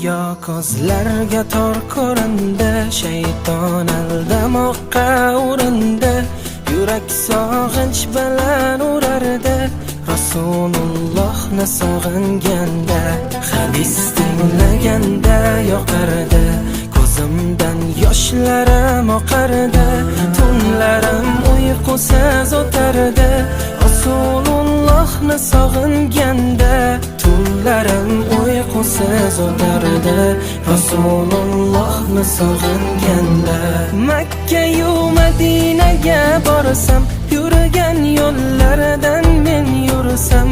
Go'yo ko'zlarga tor ko'rindi, shayton aldamoqqa urindi. Yurak sog'inch bilan urardi, Rasulullohni sog'inganda. Hadis tinglaganda yoqardi, ko'zimdan yoshlarim oqardi. Tunlarim uyqusiz o'tardi, Rasulullohni sog'inganda. Tunlarim uyqusiz o'tardi, Rasulullohni sog'inganda. Makka yu Madinaga borsam, yurgan yo'llaridan men yursam,